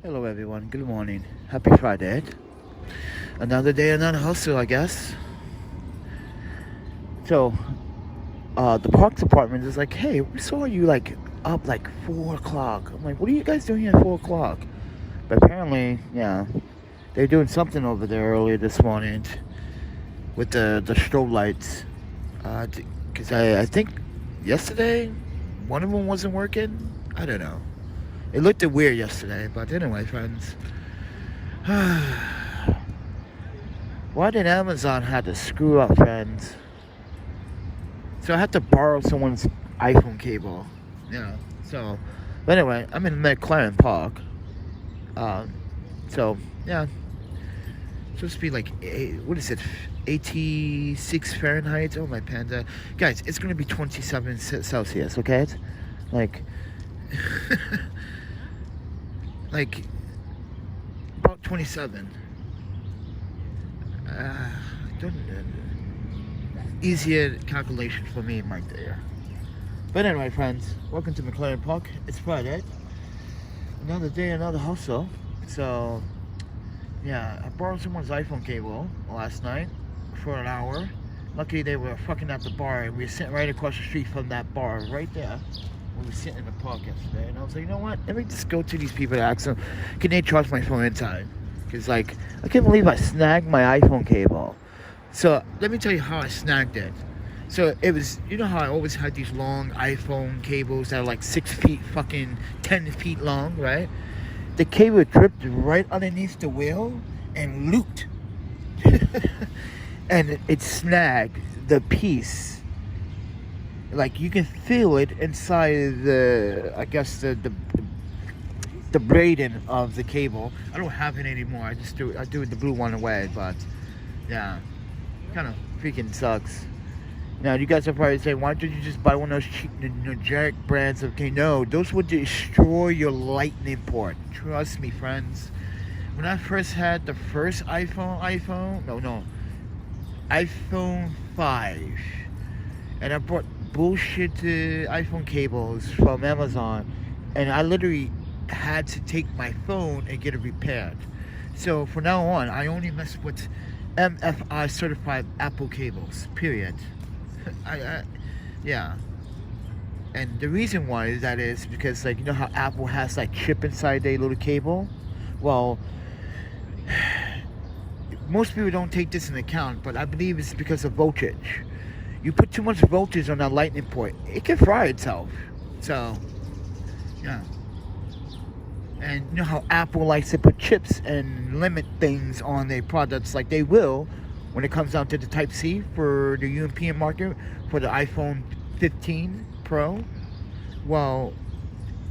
Hello everyone, good morning. Happy Friday. Another day, another hustle, I guess. So, the parks department is like, hey, we saw you up 4 o'clock. I'm like, what are you guys doing at 4 o'clock? But apparently, yeah, they're doing something over there earlier this morning with the strobe lights. Because I think yesterday, one of them wasn't working. I don't know. It looked weird yesterday, but anyway, friends. Why did Amazon have to screw up, friends? So I had to borrow someone's iPhone cable. So, but anyway, I'm in McLaren Park. So, yeah. It's supposed to be what is it? 86 Fahrenheit. Oh, my panda. Guys, it's going to be 27 Celsius, okay? Like, like, about 27. Easier calculation for me right there. But anyway, friends, welcome to McLaren Park. It's Friday. Another day, another hustle. So, yeah, I borrowed someone's iPhone cable last night for an hour. Luckily, they were fucking at the bar, and we were sitting right across the street from that bar right there. We were sitting in the park yesterday, and I was like, you know what? Let me just go to these people and ask them, can they charge my phone in time? Because, I can't believe I snagged my iPhone cable. So, let me tell you how I snagged it. So, it was, you know how I always had these long iPhone cables that are 6 feet, fucking 10 feet long, right? The cable dripped right underneath the wheel and looped. And it snagged the piece. You can feel it inside I guess the braiding of the cable. I don't have it anymore. I do the blue one away, but yeah, kind of freaking sucks. Now you guys are probably saying, why don't you just buy one of those cheap generic brands? Okay, no, those would destroy your lightning port. Trust me, friends. When I first had the first iPhone 5, and I bought bullshit iPhone cables from Amazon, and I literally had to take my phone and get it repaired. So from now on, I only mess with MFI certified Apple cables, period. Yeah. And the reason why that is because, you know how Apple has chip inside their little cable? Well, most people don't take this into account, but I believe it's because of voltage. You put too much voltage on that lightning port, it can fry itself. So, yeah. And you know how Apple likes to put chips and limit things on their products like they will when it comes down to the Type-C for the European market for the iPhone 15 Pro. Well,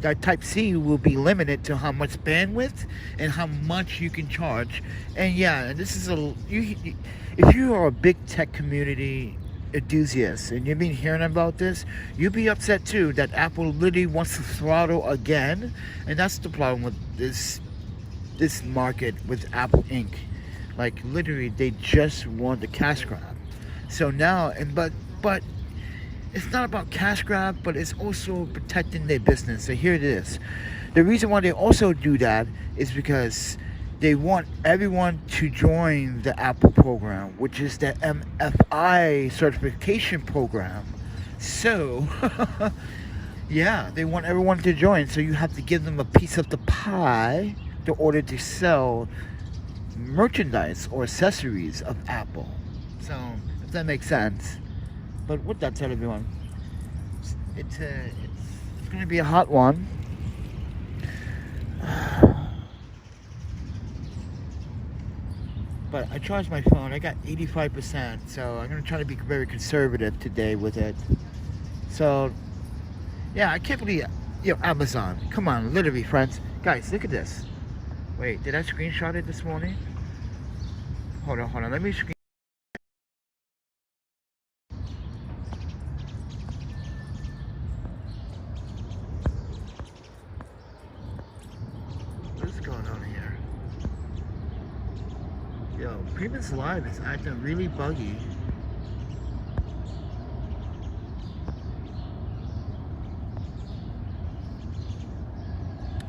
that Type-C will be limited to how much bandwidth and how much you can charge. And yeah, this is if you are a big tech community enthusiast and you've been hearing about this, you'll be upset too that Apple literally wants to throttle again. And that's the problem with this market with Apple Inc. Literally, they just want the cash grab. So now, but it's not about cash grab, but it's also protecting their business. So here it is. The reason why they also do that is because they want everyone to join the Apple program, which is the MFI certification program. So, yeah, they want everyone to join. So you have to give them a piece of the pie in order to sell merchandise or accessories of Apple. So, if that makes sense. But with that said, everyone, it's going to be a hot one. But I charged my phone. I got 85%, so I'm going to try to be very conservative today with it. So, yeah, I can't believe, Amazon. Come on, literally, friends. Guys, look at this. Wait, did I screenshot it this morning? Hold on. Let me screen. What's going on here? Yo, Premium's Live is acting really buggy.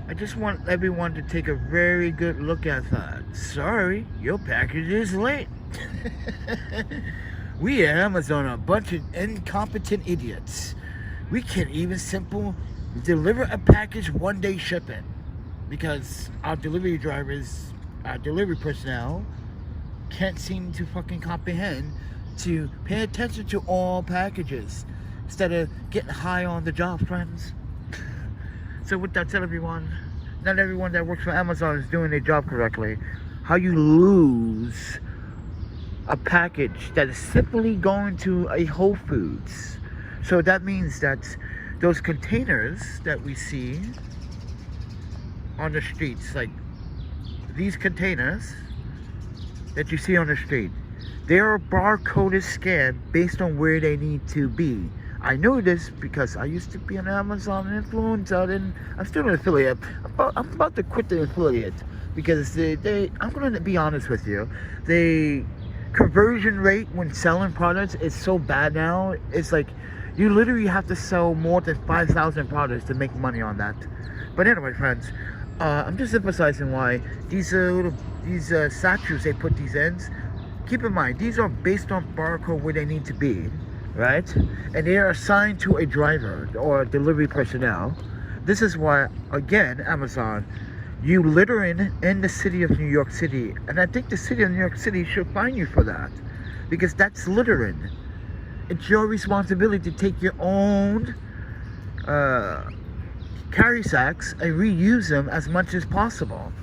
I just want everyone to take a very good look at that. Sorry, your package is late. We at Amazon are a bunch of incompetent idiots. We can't even simple deliver a package 1 day shipping because our delivery drivers, our delivery personnel can't seem to fucking comprehend to pay attention to all packages instead of getting high on the job, friends. So with that said, everyone, not everyone that works for Amazon is doing their job correctly. How you lose a package that is simply going to a Whole Foods. So that means that those containers that we see on the streets, like these containers that you see on the street, they are barcoded scanned based on where they need to be. I know this because I used to be an Amazon influencer, and I'm still an affiliate. I'm about to quit the affiliate because I'm going to be honest with you, the conversion rate when selling products is so bad now. It's like you literally have to sell more than 5,000 products to make money on that. But anyway, friends, I'm just emphasizing why these statues they put these in. Keep in mind, these are based on barcode where they need to be, right? And they are assigned to a driver or delivery personnel. This is why, again, Amazon, you littering in the city of New York City, and I think the city of New York City should fine you for that, because that's littering. It's your responsibility to take your own carry sacks and reuse them as much as possible.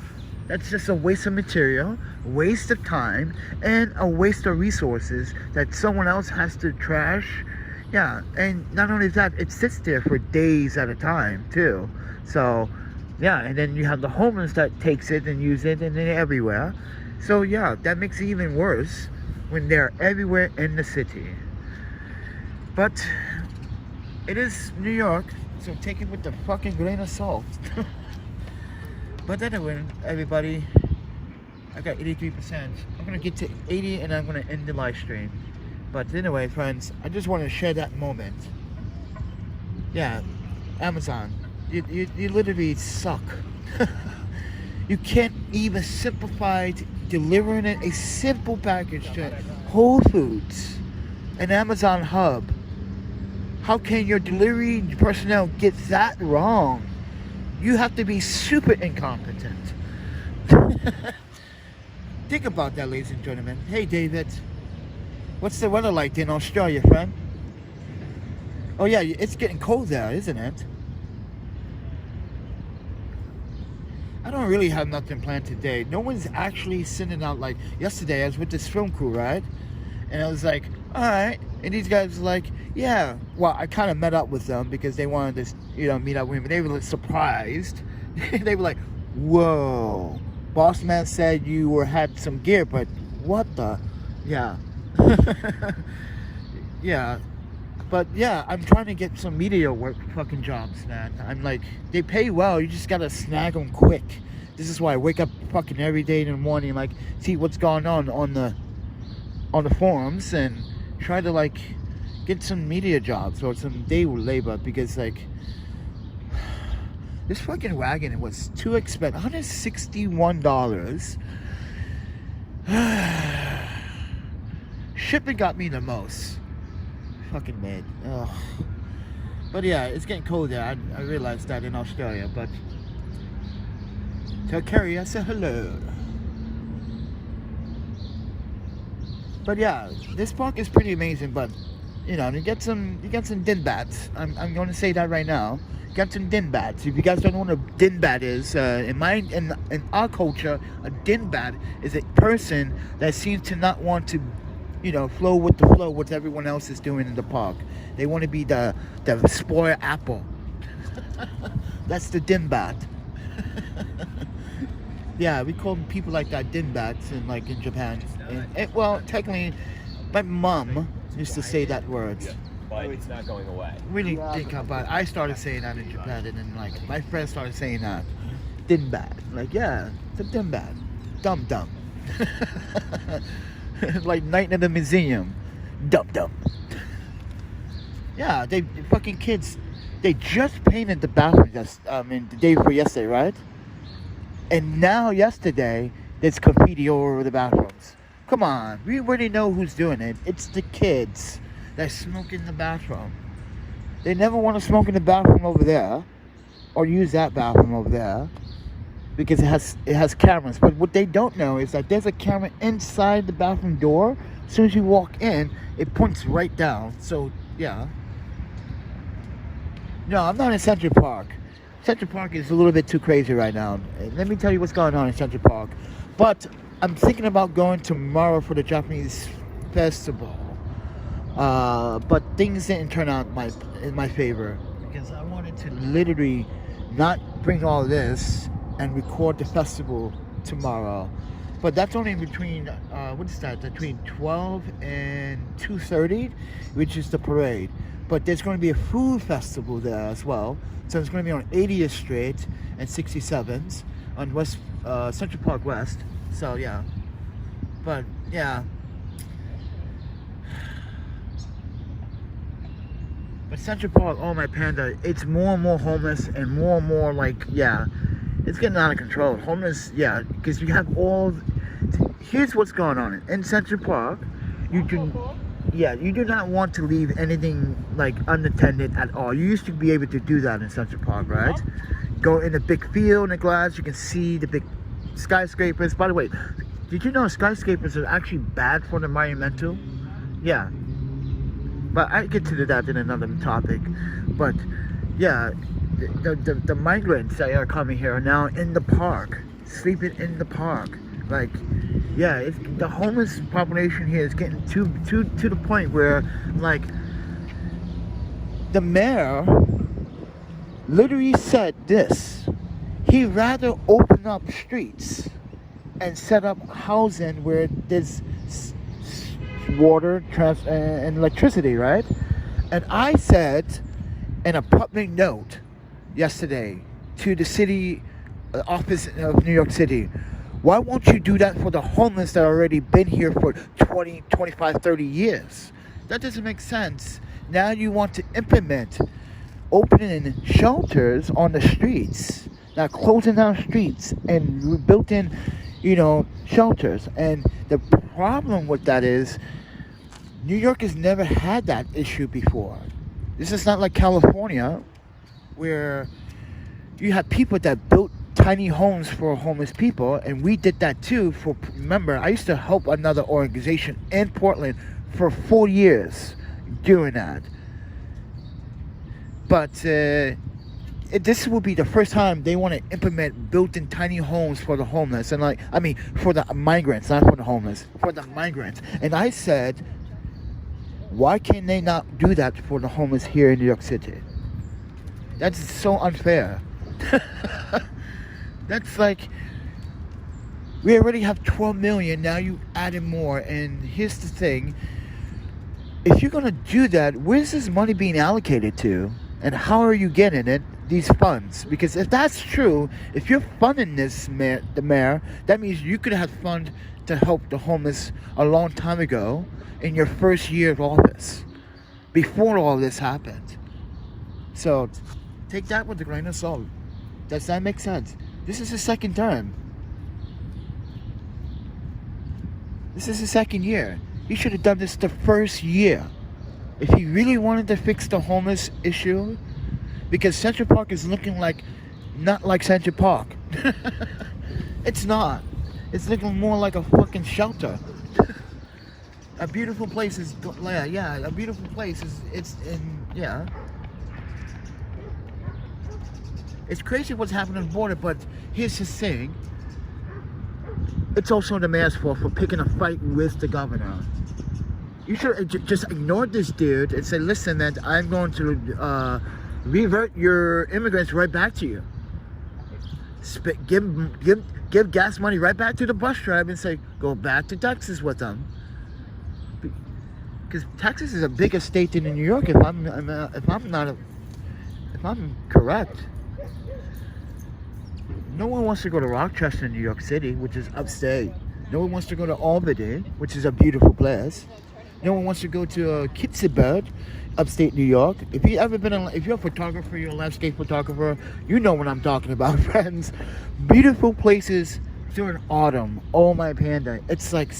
That's just a waste of material, waste of time, and a waste of resources that someone else has to trash. Yeah, and not only that, it sits there for days at a time too. So yeah, and then you have the homeless that takes it and use it, and they're everywhere. So yeah, that makes it even worse when they're everywhere in the city. But it is New York, so take it with the fucking grain of salt. But anyway, everybody, I got 83%. I'm gonna get to 80 and I'm gonna end the live stream. But anyway, friends, I just want to share that moment. Yeah, Amazon, you literally suck. You can't even simplify delivering a simple package to Whole Foods, an Amazon hub. How can your delivery personnel get that wrong? You have to be super incompetent. Think about that, ladies and gentlemen. Hey, David. What's the weather like in Australia, friend? Oh, yeah, it's getting cold there, isn't it? I don't really have nothing planned today. No one's actually sending out, like, yesterday I was with this film crew, right? And I was like, all right. And these guys were like, yeah. Well, I kind of met up with them because they wanted to, meet up with me. But they were like, surprised. They were like, whoa. Boss man said you had some gear, but what the? Yeah. Yeah. But yeah, I'm trying to get some media work fucking jobs, man. I'm like, they pay well. You just got to snag them quick. This is why I wake up fucking every day in the morning, like, see what's going on the forums and try to like get some media jobs or some day labor, because like this fucking wagon was too expensive. $161. Shipping got me the most. Fucking mad. Ugh. But yeah, it's getting cold there. I realized that in Australia. But tell Carrie I said hello. But yeah, this park is pretty amazing. But you get some dingbats. I'm going to say that right now. Got some dingbats. If you guys don't know what a dingbat is, in our culture, a dingbat is a person that seems to not want to, flow with the flow, what everyone else is doing in the park. They want to be the spoiled apple. That's the dingbat. Yeah, we call people like that dingbats in Japan. Well, technically, my mom used to say that word. But it's not going away. Really think about it. I started saying that in Japan, and then my friends started saying that. Dingbat. Yeah, it's a dingbat. Dum. Like Night in the Museum. Dum. Yeah, they fucking kids, They just painted the bathroom the day before yesterday, right? And now yesterday, there's graffiti all over the bathrooms. Come on, we already know who's doing it. It's the kids that smoke in the bathroom. They never want to smoke in the bathroom over there, or use that bathroom over there, because it has cameras. But what they don't know is that there's a camera inside the bathroom door. As soon as you walk in, it points right down. So yeah. No, I'm not in Central Park. Central Park is a little bit too crazy right now. Let me tell you what's going on in Central Park. But I'm thinking about going tomorrow for the Japanese festival. But things didn't turn out in my favor, because I wanted to literally not bring all this and record the festival tomorrow. But that's only between what is that? Between 12 and 2:30, which is the parade. But there's going to be a food festival there as well. So it's going to be on 80th Street and 67th on Central Park West. So yeah. But yeah. But Central Park, oh my panda, it's more and more homeless and more like, yeah, it's getting out of control. Homeless, yeah, because you have here's what's going on. In Central Park, you do not want to leave anything like unattended at all. You used to be able to do that in Central Park, right? Go in a big field in the glass, you can see the big skyscrapers. By the way, did you know skyscrapers are actually bad for the environmental? Yeah. But I get to that in another topic. But yeah, the migrants that are coming here are now in the park, sleeping in the park. Like, yeah, the homeless population here is getting to the point where, like, the mayor literally said this: he'd rather open up streets and set up housing where there's water, and electricity, right? And I said in a public note yesterday to the city office of New York City, why won't you do that for the homeless that already been here for 20, 25, 30 years? That doesn't make sense. Now you want to implement opening shelters on the streets, now closing down streets and built in, shelters. And the problem with that is New York has never had that issue before. This is not like California, where you have people that built tiny homes for homeless people, and we did that too. Remember, I used to help another organization in Portland for 4 years doing that. But this will be the first time they want to implement built-in tiny homes for the homeless, and for the migrants, not for the homeless, for the migrants. And I said, why can they not do that for the homeless here in New York City? That's so unfair. That's like, we already have 12 million, now you added more. And here's the thing, if you're going to do that, where's this money being allocated to? And how are you getting it, these funds? Because if that's true, if you're funding this, the mayor, that means you could have fund to help the homeless a long time ago in your first year of office, before all this happened. So take that with a grain of salt. Does that make sense? This is the second term. This is the second year. You should have done this the first year. If you really wanted to fix the homeless issue, because Central Park is looking not like Central Park. It's not. It's looking more like a fucking shelter. A beautiful place is, a beautiful place is, It's crazy what's happening on the border, but here's the thing. It's also the mayor's fault for picking a fight with the governor. You should just ignore this dude and say, listen, man, I'm going to revert your immigrants right back to you. Give gas money right back to the bus driver and say, go back to Texas with them. Because Texas is a bigger state than New York, if I'm correct. No one wants to go to Rochester, New York City, which is upstate. No one wants to go to Albany, which is a beautiful place. No one wants to go to Kitsibird, upstate New York. If you're a photographer, you're a landscape photographer, you know what I'm talking about, friends. Beautiful places during autumn. Oh my panda, it's like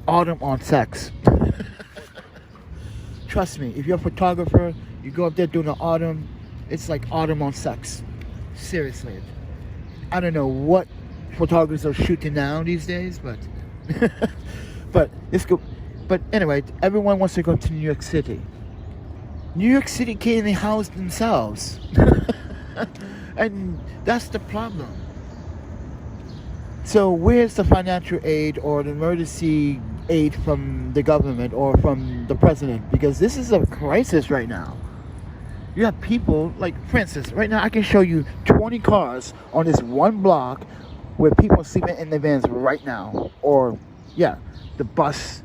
autumn on sex. Trust me, if you're a photographer, you go up there during the autumn, it's like autumn on sex. Seriously. I don't know what photographers are shooting now these days, but but it's good. But anyway, everyone wants to go to New York City. New York City can't even house themselves. And that's the problem. So where's the financial aid or the emergency aid from the government or from the president? Because this is a crisis right now. You have people, like, for instance, right now I can show you 20 cars on this one block where people are sleeping in the vans right now. Or, yeah, the bus.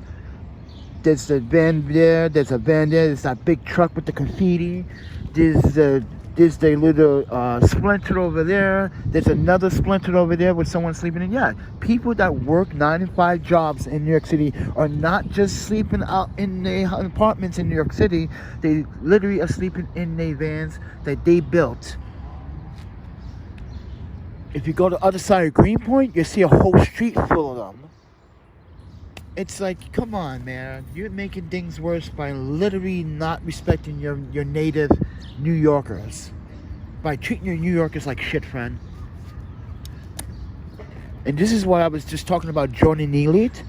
There's a van there, there's a van there, there's that big truck with the graffiti. There's the little splinter over there. There's another splinter over there with someone sleeping in. Yeah, people that work 9 to 5 jobs in New York City are not just sleeping out in their apartments in New York City. They literally are sleeping in their vans that they built. If you go to the other side of Greenpoint, you see a whole street full of them. It's like, come on, man. You're making things worse by literally not respecting your native New Yorkers. By treating your New Yorkers like shit, friend. And this is what I was just talking about Jordan Elite.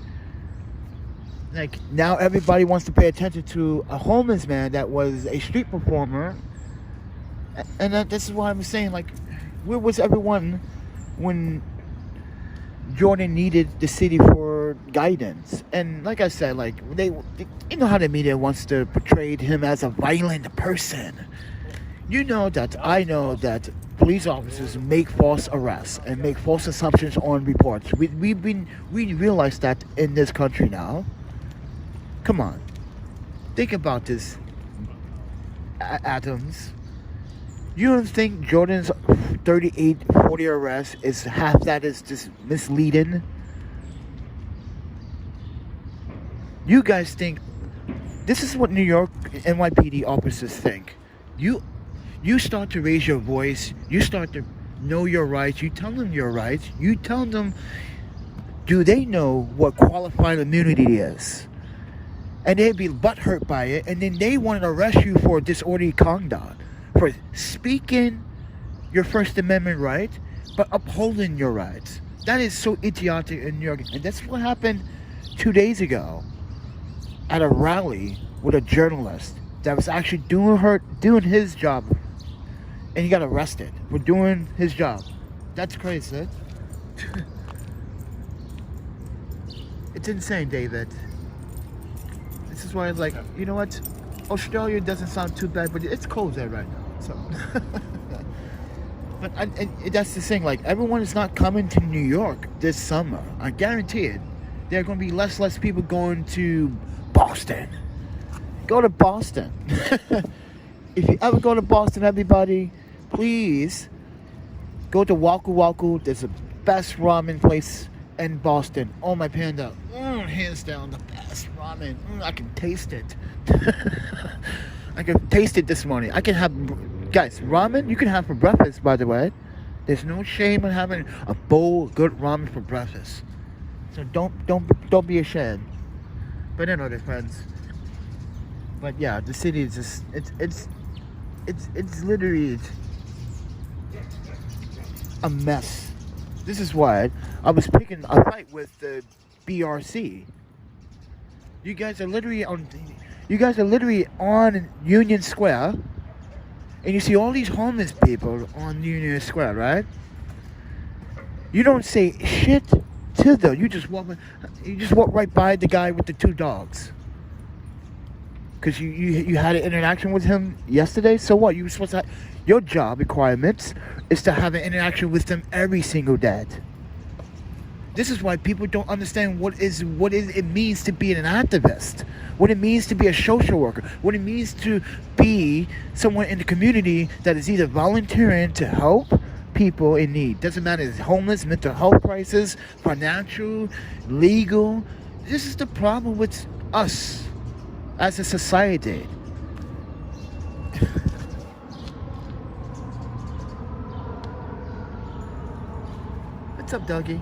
Like, now everybody wants to pay attention to a homeless man that was a street performer. And this is why I'm saying, like, where was everyone when Jordan needed the city for guidance? And like I said, like, you know how the media wants to portray him as a violent person. You know that I know that police officers make false arrests and make false assumptions on reports. We realize that in this country now. Come on, think about this, Adams. You don't think Jordan's 38, 40 arrests is half that is just misleading? You guys think this is what New York NYPD officers think. You start to raise your voice. You start to know your rights. You tell them your rights. You tell them, do they know what qualified immunity is? And they'd be butthurt by it, and then they want to arrest you for disorderly conduct, for speaking your First Amendment right, but upholding your rights. That is so idiotic in New York. And that's what happened 2 days ago at a rally with a journalist that was actually doing his job, and he got arrested for doing his job. That's crazy. It's insane, David. This is why I'm like, you know what? Australia doesn't sound too bad, but it's cold there right now. So, but and that's the thing. Like, everyone is not coming to New York this summer. I guarantee it. There are going to be less people going to Boston. Go to Boston. If you ever go to Boston, everybody, please go to Waku Waku. There's the best ramen place in Boston. Oh, my panda. Hands down, the best ramen. I can taste it. I can taste it this morning. I can have, guys, ramen you can have for breakfast, by the way. There's no shame in having a bowl of good ramen for breakfast. So don't be ashamed. But anyway, friends. But yeah, the city is just it's literally a mess. This is why I was picking a fight with the BRC. You guys are literally on Union Square, and you see all these homeless people on Union Square, right? You don't say shit to them. You just walk right by the guy with the 2 dogs. Because you had an interaction with him yesterday. So what? You were supposed to your job requirements is to have an interaction with them every single day. This is why people don't understand what it means to be an activist, what it means to be a social worker, what it means to be someone in the community that is either volunteering to help people in need. Doesn't matter if it's homeless, mental health crisis, financial, legal. This is the problem with us. as a society. What's up, doggy?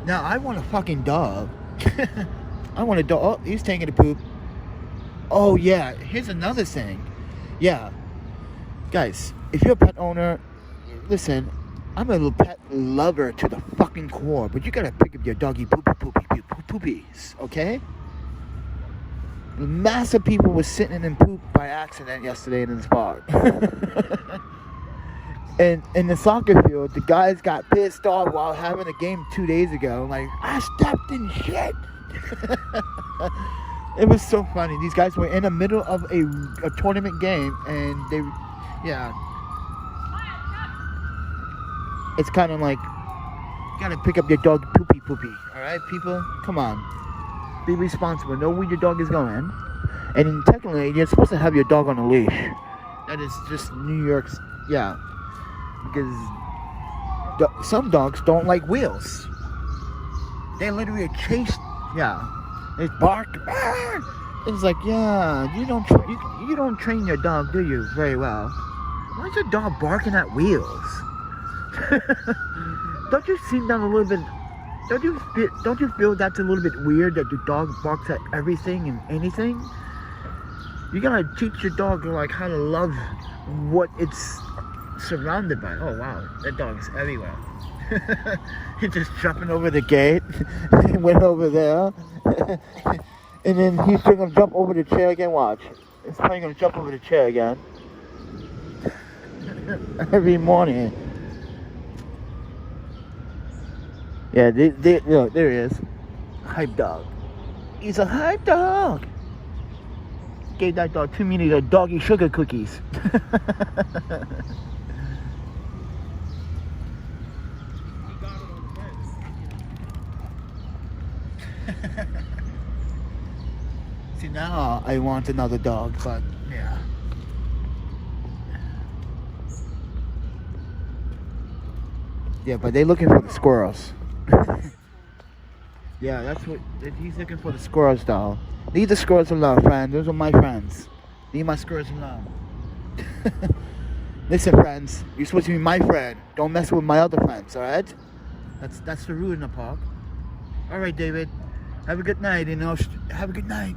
Now I want a fucking dog. I want a dog. Oh, he's taking a poop. Oh yeah, here's another thing. Yeah, guys, if you're a pet owner, listen, I'm a little pet lover to the fucking core, but you gotta pick up your doggy poopies, okay? Massive people were sitting in poop by accident yesterday in this park. And in the soccer field, the guys got pissed off while having a game 2 days ago. Like, I stepped in shit. It was so funny. These guys were in the middle of a tournament game, and they, yeah. It's kind of like, you gotta pick up your dog poopy. Alright, people? Come on. Be responsible. Know where your dog is going. And technically, you're supposed to have your dog on a leash. That is just New York's, yeah. Because some dogs don't like wheels. They literally chase, yeah. They bark. It's like, yeah, you don't train your dog, do you, very well? Why is your dog barking at wheels? Don't you see that a little bit? Don't you feel that's a little bit weird that your dog barks at everything and anything? You gotta teach your dog like how to love what it's surrounded by. Oh wow, that dog's everywhere. He's just jumping over the gate. He went over there. And then he's gonna jump over the chair again. Watch. He's probably gonna jump over the chair again. Every morning. Yeah, look, there he is. Hype dog. He's a hype dog. Gave that dog 2 minutes of doggy sugar cookies. See, now I want another dog, but yeah. Yeah, but they're looking for the squirrels. Yeah, that's what he's looking for, the squirrels, though. Leave the squirrels alone, friend. Those are my friends. Leave my squirrels alone. Listen, friends, you're supposed to be my friend. Don't mess with my other friends, alright? That's the rule in the park. Alright, David. Have a good night, have a good night.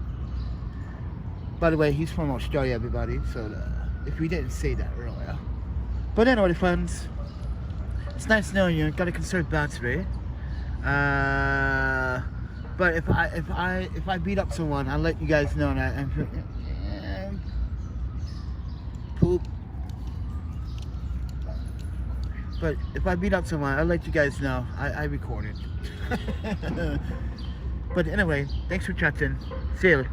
By the way, he's from Australia, everybody, so if we didn't say that earlier. But anyway, friends, it's nice knowing you. Gotta conserve battery. But if I beat up someone, I'll let you guys know that I'm poop. But if I beat up someone, I'll let you guys know. I recorded. But anyway, thanks for chatting. See you.